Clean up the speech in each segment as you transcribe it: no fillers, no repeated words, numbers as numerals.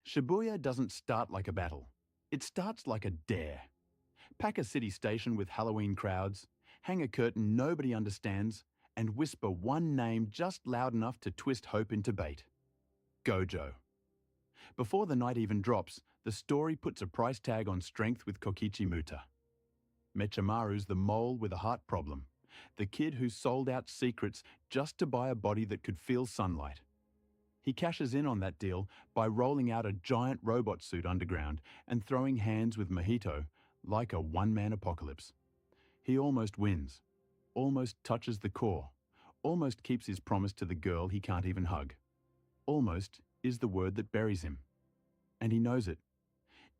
Shibuya doesn't start like a battle. It starts like a dare. Pack a city station with Halloween crowds, hang a curtain nobody understands, and whisper one name just loud enough to twist hope into bait. Gojo. Before the night even drops, the story puts a price tag on strength with Kokichi Muta. Mechamaru's the mole with a heart problem, the kid who sold out secrets just to buy a body that could feel sunlight. He cashes in on that deal by rolling out a giant robot suit underground and throwing hands with Mojito like a one-man apocalypse. He almost wins, almost touches the core, almost keeps his promise to the girl he can't even hug. Almost is the word that buries him. And he knows it.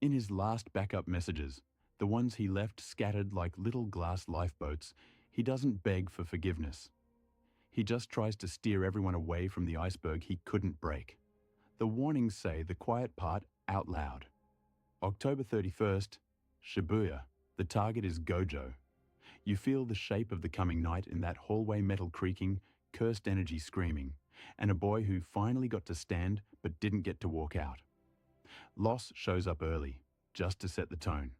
In his last backup messages, the ones he left scattered like little glass lifeboats, he doesn't beg for forgiveness. He just tries to steer everyone away from the iceberg he couldn't break. The warnings say the quiet part out loud. October 31st, Shibuya. The target is Gojo. You feel the shape of the coming night in that hallway metal creaking, cursed energy screaming, and a boy who finally got to stand but didn't get to walk out. Loss shows up early, just to set the tone.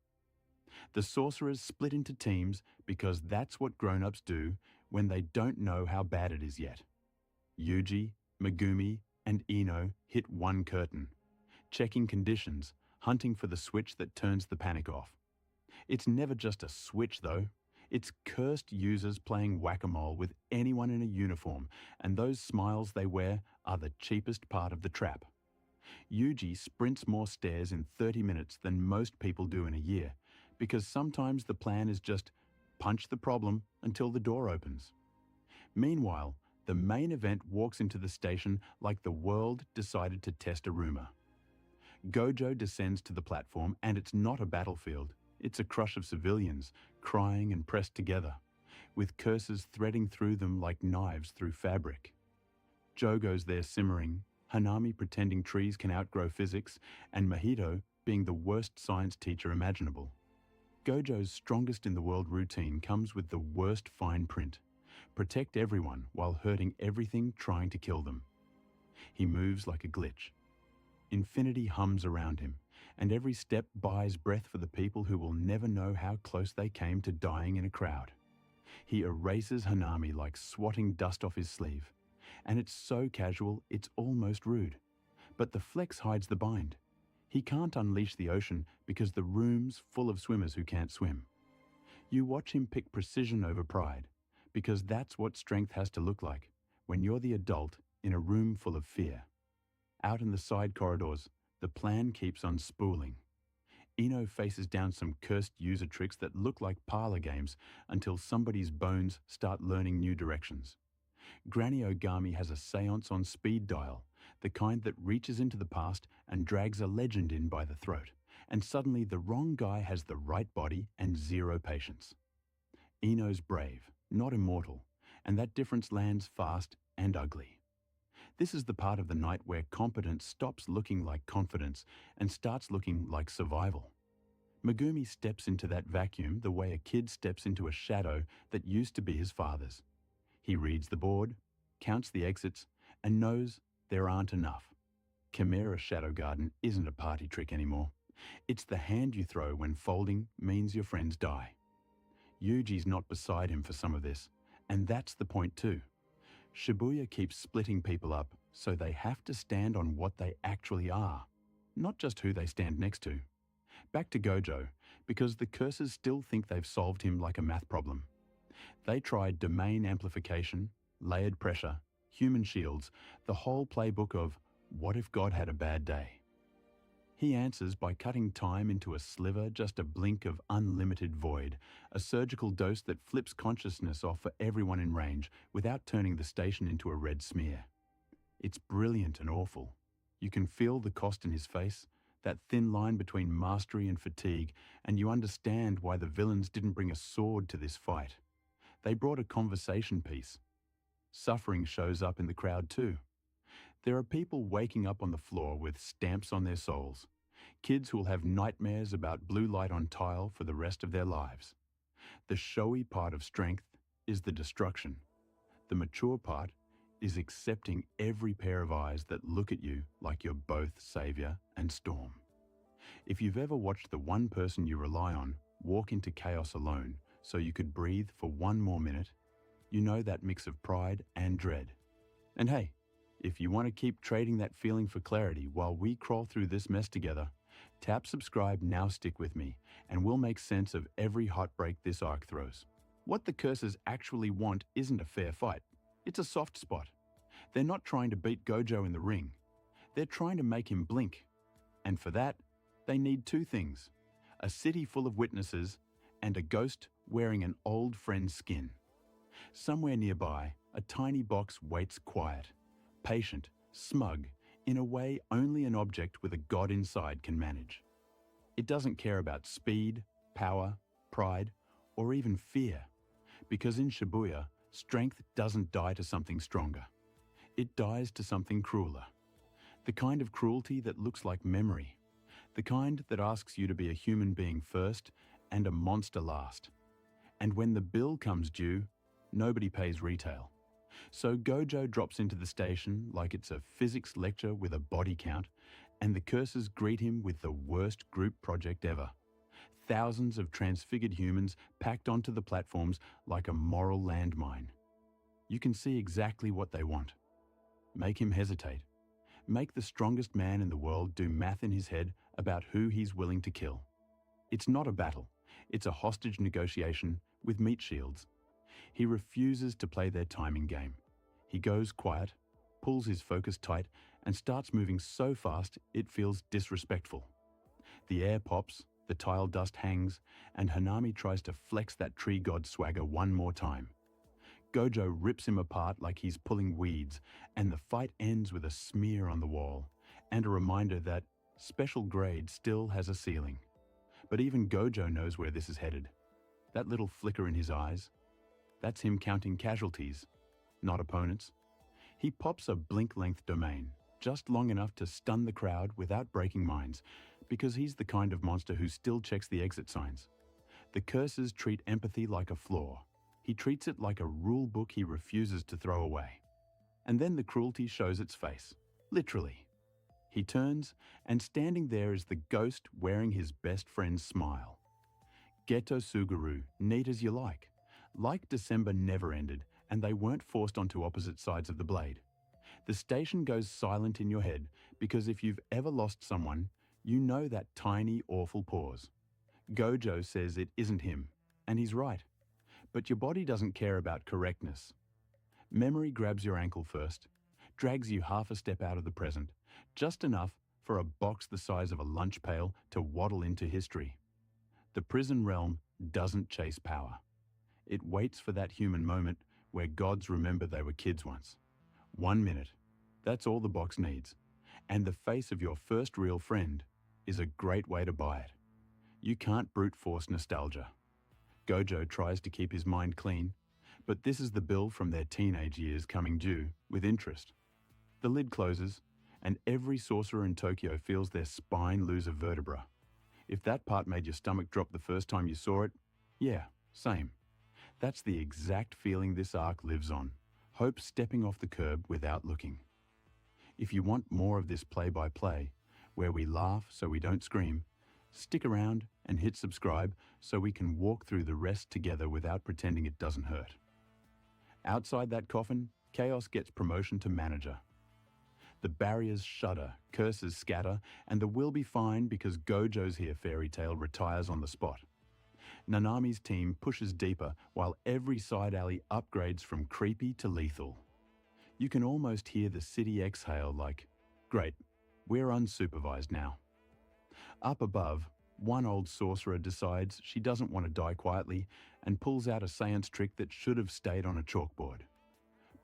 The sorcerers split into teams because that's what grown-ups do when they don't know how bad it is yet. Yuji, Megumi, and Ino hit one curtain, checking conditions, hunting for the switch that turns the panic off. It's never just a switch, though. It's cursed users playing whack-a-mole with anyone in a uniform, and those smiles they wear are the cheapest part of the trap. Yuji sprints more stairs in 30 minutes than most people do in a year, because sometimes the plan is just punch the problem until the door opens. Meanwhile, the main event walks into the station like the world decided to test a rumor. Gojo descends to the platform, and it's not a battlefield. It's a crush of civilians, crying and pressed together, with curses threading through them like knives through fabric. Jogo's there simmering, Hanami pretending trees can outgrow physics, and Mojito being the worst science teacher imaginable. Gojo's strongest in the world routine comes with the worst fine print. Protect everyone while hurting everything trying to kill them. He moves like a glitch. Infinity hums around him, and every step buys breath for the people who will never know how close they came to dying in a crowd. He erases Hanami like swatting dust off his sleeve, and it's so casual it's almost rude. But the flex hides the bind. He can't unleash the ocean because the room's full of swimmers who can't swim. You watch him pick precision over pride, because that's what strength has to look like when you're the adult in a room full of fear. Out in the side corridors, the plan keeps on spooling. Ino faces down some cursed user tricks that look like parlor games until somebody's bones start learning new directions. Granny Ogami has a seance on speed dial, the kind that reaches into the past and drags a legend in by the throat, and suddenly the wrong guy has the right body and zero patience. Ino's brave, not immortal, and that difference lands fast and ugly. This is the part of the night where competence stops looking like confidence and starts looking like survival. Megumi steps into that vacuum the way a kid steps into a shadow that used to be his father's. He reads the board, counts the exits, and knows there aren't enough. Chimera Shadow Garden isn't a party trick anymore. It's the hand you throw when folding means your friends die. Yuji's not beside him for some of this, and that's the point too. Shibuya keeps splitting people up, so they have to stand on what they actually are, not just who they stand next to. Back to Gojo, because the curses still think they've solved him like a math problem. They tried domain amplification, layered pressure, human shields, the whole playbook of what if God had a bad day? He answers by cutting time into a sliver, just a blink of unlimited void, a surgical dose that flips consciousness off for everyone in range without turning the station into a red smear. It's brilliant and awful. You can feel the cost in his face, that thin line between mastery and fatigue, and you understand why the villains didn't bring a sword to this fight. They brought a conversation piece. Suffering shows up in the crowd too. There are people waking up on the floor with stamps on their souls. Kids who will have nightmares about blue light on tile for the rest of their lives. The showy part of strength is the destruction. The mature part is accepting every pair of eyes that look at you like you're both savior and storm. If you've ever watched the one person you rely on walk into chaos alone so you could breathe for one more minute, you know that mix of pride and dread. And hey, if you want to keep trading that feeling for clarity while we crawl through this mess together, tap subscribe now, stick with me, and we'll make sense of every heartbreak this arc throws. What the curses actually want isn't a fair fight. It's a soft spot. They're not trying to beat Gojo in the ring. They're trying to make him blink. And for that, they need two things: a city full of witnesses and a ghost wearing an old friend's skin. Somewhere nearby, a tiny box waits quiet, patient, smug, in a way only an object with a god inside can manage. It doesn't care about speed, power, pride, or even fear, because in Shibuya, strength doesn't die to something stronger. It dies to something crueler. The kind of cruelty that looks like memory. The kind that asks you to be a human being first and a monster last. And when the bill comes due, nobody pays retail. So Gojo drops into the station like it's a physics lecture with a body count, and the curses greet him with the worst group project ever. Thousands of transfigured humans packed onto the platforms like a moral landmine. You can see exactly what they want. Make him hesitate. Make the strongest man in the world do math in his head about who he's willing to kill. It's not a battle. It's a hostage negotiation with meat shields. He refuses to play their timing game. He goes quiet, pulls his focus tight, and starts moving so fast it feels disrespectful. The air pops, the tile dust hangs, and Hanami tries to flex that tree god swagger one more time. Gojo rips him apart like he's pulling weeds, and the fight ends with a smear on the wall, and a reminder that special grade still has a ceiling. But even Gojo knows where this is headed. That little flicker in his eyes, that's him counting casualties, not opponents. He pops a blink-length domain, just long enough to stun the crowd without breaking minds, because he's the kind of monster who still checks the exit signs. The curses treat empathy like a flaw. He treats it like a rule book he refuses to throw away. And then the cruelty shows its face, literally. He turns, and standing there is the ghost wearing his best friend's smile. Geto Suguru, neat as you like. Like December never ended, and they weren't forced onto opposite sides of the blade. The station goes silent in your head, because if you've ever lost someone, you know that tiny, awful pause. Gojo says it isn't him, and he's right. But your body doesn't care about correctness. Memory grabs your ankle first, drags you half a step out of the present, just enough for a box the size of a lunch pail to waddle into history. The prison realm doesn't chase power. It waits for that human moment where gods remember they were kids once. 1 minute. That's all the box needs. And the face of your first real friend is a great way to buy it. You can't brute force nostalgia. Gojo tries to keep his mind clean, but this is the bill from their teenage years coming due with interest. The lid closes, and every sorcerer in Tokyo feels their spine lose a vertebra. If that part made your stomach drop the first time you saw it, yeah, same. That's the exact feeling this arc lives on. Hope stepping off the curb without looking. If you want more of this play-by-play, where we laugh so we don't scream, stick around and hit subscribe so we can walk through the rest together without pretending it doesn't hurt. Outside that coffin, Chaos gets promotion to manager. The barriers shudder, curses scatter, and the "will be fine because Gojo's here" fairy tale retires on the spot. Nanami's team pushes deeper while every side alley upgrades from creepy to lethal. You can almost hear the city exhale like, great, we're unsupervised now. Up above, one old sorcerer decides she doesn't want to die quietly and pulls out a seance trick that should have stayed on a chalkboard.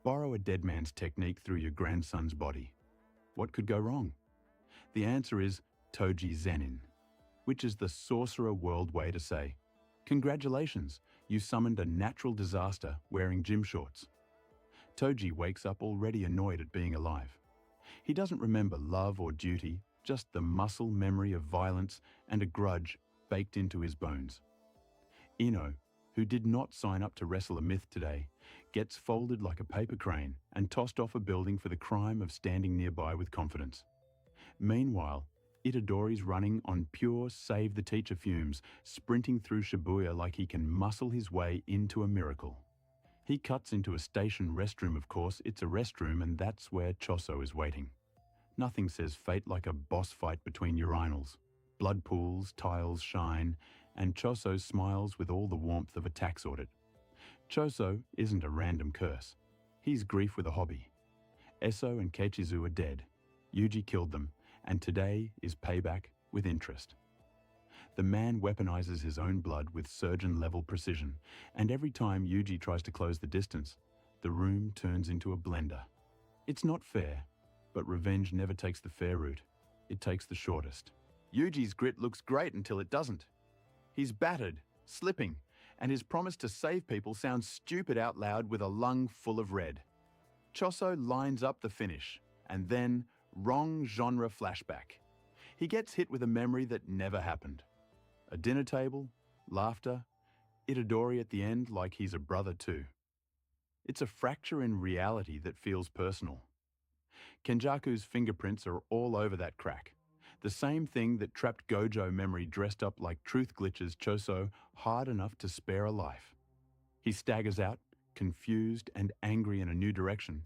Borrow a dead man's technique through your grandson's body. What could go wrong? The answer is Toji Zenin, which is the sorcerer world way to say, congratulations, you summoned a natural disaster wearing gym shorts. Toji wakes up already annoyed at being alive. He doesn't remember love or duty, just the muscle memory of violence and a grudge baked into his bones. Ino, who did not sign up to wrestle a myth today, gets folded like a paper crane and tossed off a building for the crime of standing nearby with confidence. Meanwhile, Itadori's running on pure save-the-teacher fumes, sprinting through Shibuya like he can muscle his way into a miracle. He cuts into a station restroom, of course. It's a restroom, and that's where Choso is waiting. Nothing says fate like a boss fight between urinals. Blood pools, tiles shine, and Choso smiles with all the warmth of a tax audit. Choso isn't a random curse. He's grief with a hobby. Eso and Keichizu are dead. Yuji killed them, and today is payback with interest. The man weaponizes his own blood with surgeon-level precision, and every time Yuji tries to close the distance, the room turns into a blender. It's not fair, but revenge never takes the fair route. It takes the shortest. Yuji's grit looks great until it doesn't. He's battered, slipping, and his promise to save people sounds stupid out loud with a lung full of red. Choso lines up the finish, and then wrong genre flashback. He gets hit with a memory that never happened. A dinner table, laughter, Itadori at the end like he's a brother too. It's a fracture in reality that feels personal. Kenjaku's fingerprints are all over that crack. The same thing that trapped Gojo memory dressed up like truth glitches Choso hard enough to spare a life. He staggers out, confused and angry in a new direction,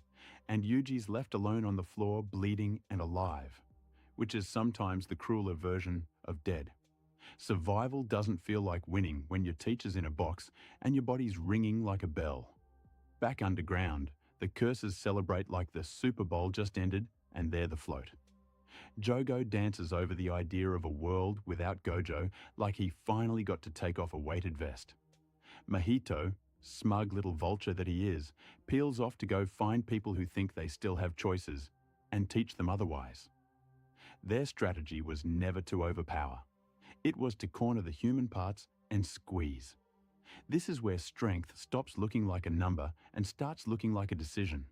and Yuji's left alone on the floor bleeding and alive, which is sometimes the crueler version of dead. Survival doesn't feel like winning when your teacher's in a box and your body's ringing like a bell. Back underground, the curses celebrate like the Super Bowl just ended and they're the float. Jogo dances over the idea of a world without Gojo like he finally got to take off a weighted vest. Mahito, smug little vulture that he is, peels off to go find people who think they still have choices and teach them otherwise. Their strategy was never to overpower. It was to corner the human parts and squeeze. This is where strength stops looking like a number and starts looking like a decision.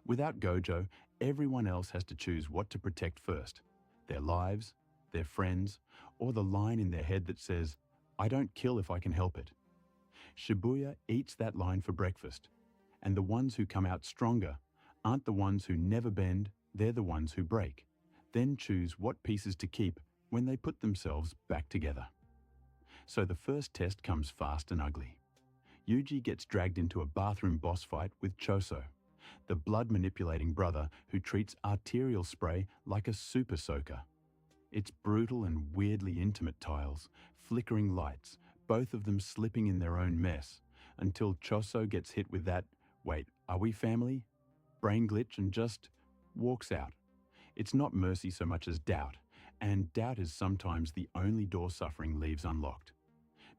Without Gojo, everyone else has to choose what to protect first: their lives, their friends, or the line in their head that says, "I don't kill if I can help it." Shibuya eats that line for breakfast, and the ones who come out stronger aren't the ones who never bend, they're the ones who break, then choose what pieces to keep when they put themselves back together. So the first test comes fast and ugly. Yuji gets dragged into a bathroom boss fight with Choso, the blood-manipulating brother who treats arterial spray like a super soaker. It's brutal and weirdly intimate tiles, flickering lights, both of them slipping in their own mess, until Choso gets hit with that, "Wait, are we family?" brain glitch and just walks out. It's not mercy so much as doubt, and doubt is sometimes the only door suffering leaves unlocked.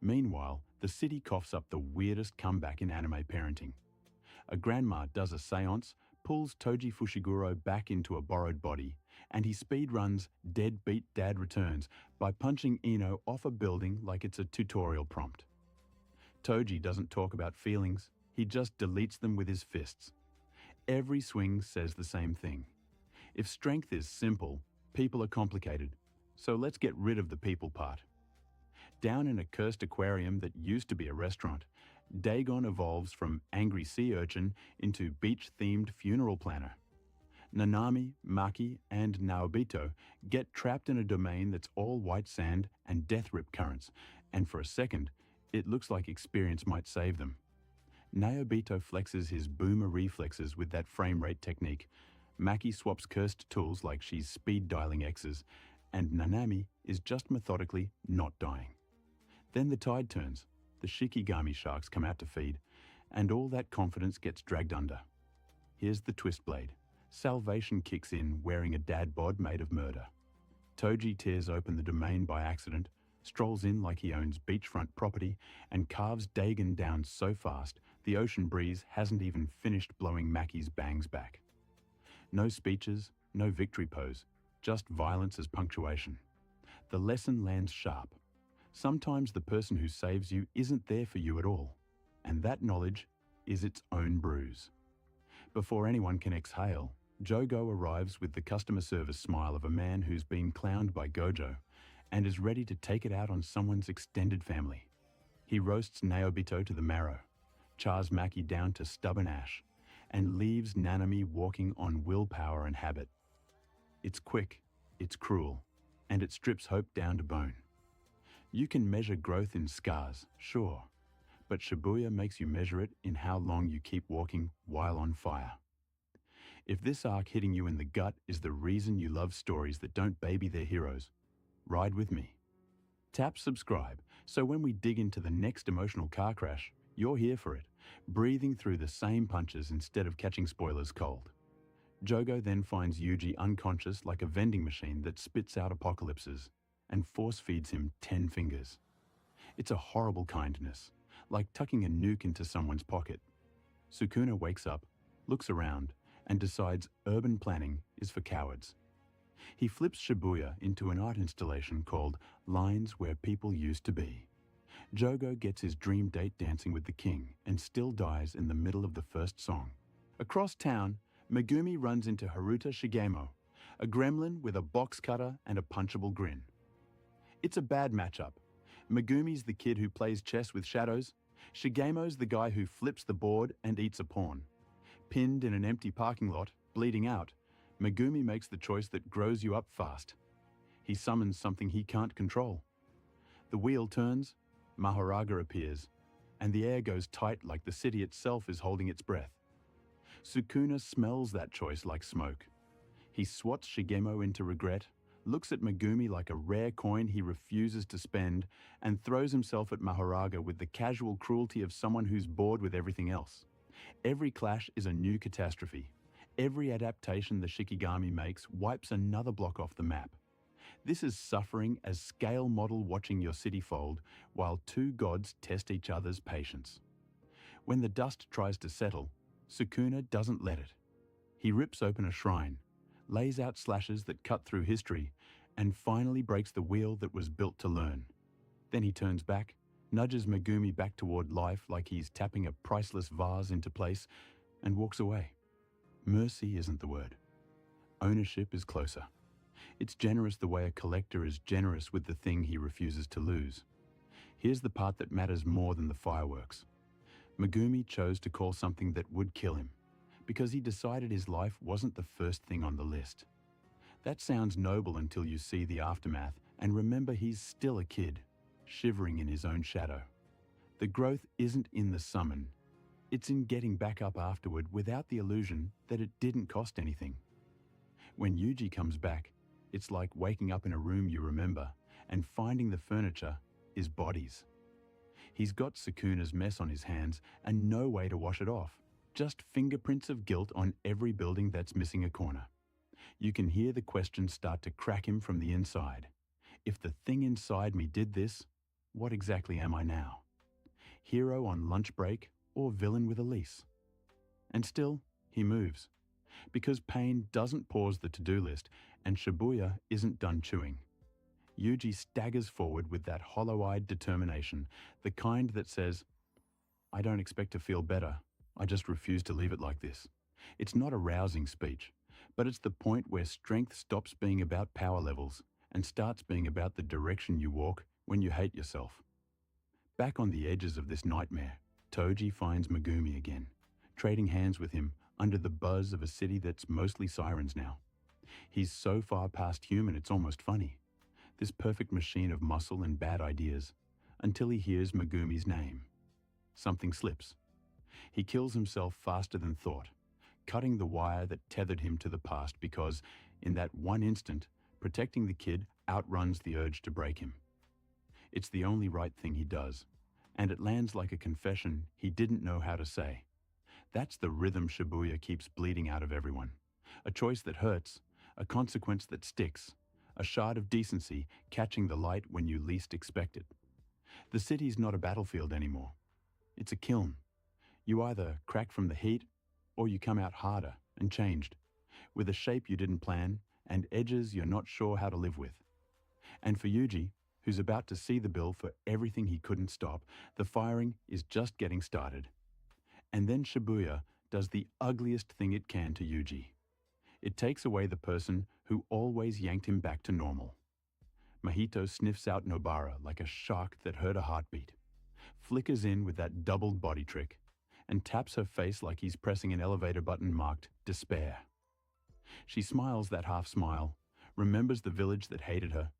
Meanwhile, the city coughs up the weirdest comeback in anime parenting. A grandma does a seance, pulls Toji Fushiguro back into a borrowed body, and he speedruns Deadbeat Dad Returns by punching Ino off a building like it's a tutorial prompt. Toji doesn't talk about feelings, he just deletes them with his fists. Every swing says the same thing. If strength is simple, people are complicated, so let's get rid of the people part. Down in a cursed aquarium that used to be a restaurant, Dagon evolves from angry sea urchin into beach-themed funeral planner. Nanami, Maki, and Naobito get trapped in a domain that's all white sand and death rip currents, and for a second, it looks like experience might save them. Naobito flexes his boomer reflexes with that frame rate technique. Maki swaps cursed tools like she's speed dialing X's, and Nanami is just methodically not dying. Then the tide turns, the Shikigami sharks come out to feed, and all that confidence gets dragged under. Here's the twist blade. Salvation kicks in wearing a dad bod made of murder. Toji tears open the domain by accident, strolls in like he owns beachfront property, and carves Dagon down so fast the ocean breeze hasn't even finished blowing Maki's bangs back. No speeches, no victory pose, just violence as punctuation. The lesson lands sharp. Sometimes the person who saves you isn't there for you at all, and that knowledge is its own bruise. Before anyone can exhale, Jogo arrives with the customer service smile of a man who's been clowned by Gojo and is ready to take it out on someone's extended family. He roasts Naobito to the marrow, chars Maki down to stubborn ash, and leaves Nanami walking on willpower and habit. It's quick, it's cruel, and it strips hope down to bone. You can measure growth in scars, sure, but Shibuya makes you measure it in how long you keep walking while on fire. If this arc hitting you in the gut is the reason you love stories that don't baby their heroes, ride with me. Tap subscribe so when we dig into the next emotional car crash, you're here for it, breathing through the same punches instead of catching spoilers cold. Jogo then finds Yuji unconscious like a vending machine that spits out apocalypses and force feeds him 10 fingers. It's a horrible kindness, like tucking a nuke into someone's pocket. Sukuna wakes up, looks around, and decides urban planning is for cowards. He flips Shibuya into an art installation called Lines Where People Used to Be. Jogo gets his dream date dancing with the king and still dies in the middle of the first song. Across town, Megumi runs into Haruta Shigemo, a gremlin with a box cutter and a punchable grin. It's a bad matchup. Megumi's the kid who plays chess with shadows. Shigemo's the guy who flips the board and eats a pawn. Pinned in an empty parking lot, bleeding out, Megumi makes the choice that grows you up fast. He summons something he can't control. The wheel turns, Mahoraga appears, and the air goes tight like the city itself is holding its breath. Sukuna smells that choice like smoke. He swats Shigemo into regret, looks at Megumi like a rare coin he refuses to spend, and throws himself at Mahoraga with the casual cruelty of someone who's bored with everything else. Every clash is a new catastrophe. Every adaptation the Shikigami makes wipes another block off the map. This is suffering as scale model watching your city fold while two gods test each other's patience. When the dust tries to settle, Sukuna doesn't let it. He rips open a shrine, lays out slashes that cut through history, and finally breaks the wheel that was built to learn. Then he turns back, nudges Megumi back toward life like he's tapping a priceless vase into place, and walks away. Mercy isn't the word. Ownership is closer. It's generous the way a collector is generous with the thing he refuses to lose. Here's the part that matters more than the fireworks. Megumi chose to call something that would kill him, because he decided his life wasn't the first thing on the list. That sounds noble until you see the aftermath and remember he's still a kid, shivering in his own shadow. The growth isn't in the summon. It's in getting back up afterward without the illusion that it didn't cost anything. When Yuji comes back, it's like waking up in a room you remember and finding the furniture is bodies. He's got Sukuna's mess on his hands and no way to wash it off. Just fingerprints of guilt on every building that's missing a corner. You can hear the questions start to crack him from the inside. If the thing inside me did this, what exactly am I now? Hero on lunch break or villain with a lease? And still, he moves. Because pain doesn't pause the to-do list and Shibuya isn't done chewing. Yuji staggers forward with that hollow-eyed determination, the kind that says, I don't expect to feel better. I just refuse to leave it like this. It's not a rousing speech, but it's the point where strength stops being about power levels and starts being about the direction you walk when you hate yourself. Back on the edges of this nightmare, Toji finds Megumi again, trading hands with him under the buzz of a city that's mostly sirens now. He's so far past human it's almost funny. This perfect machine of muscle and bad ideas, until he hears Megumi's name. Something slips. He kills himself faster than thought, cutting the wire that tethered him to the past because, in that one instant, protecting the kid outruns the urge to break him. It's the only right thing he does, and it lands like a confession he didn't know how to say. That's the rhythm Shibuya keeps bleeding out of everyone. A choice that hurts, a consequence that sticks, a shard of decency catching the light when you least expect it. The city's not a battlefield anymore. It's a kiln. You either crack from the heat, or you come out harder and changed, with a shape you didn't plan and edges you're not sure how to live with. And for Yuji, who's about to see the bill for everything he couldn't stop, the firing is just getting started. And then Shibuya does the ugliest thing it can to Yuji. It takes away the person who always yanked him back to normal. Mahito sniffs out Nobara like a shark that heard a heartbeat, flickers in with that doubled body trick, and taps her face like he's pressing an elevator button marked despair. She smiles that half smile, remembers the village that hated her,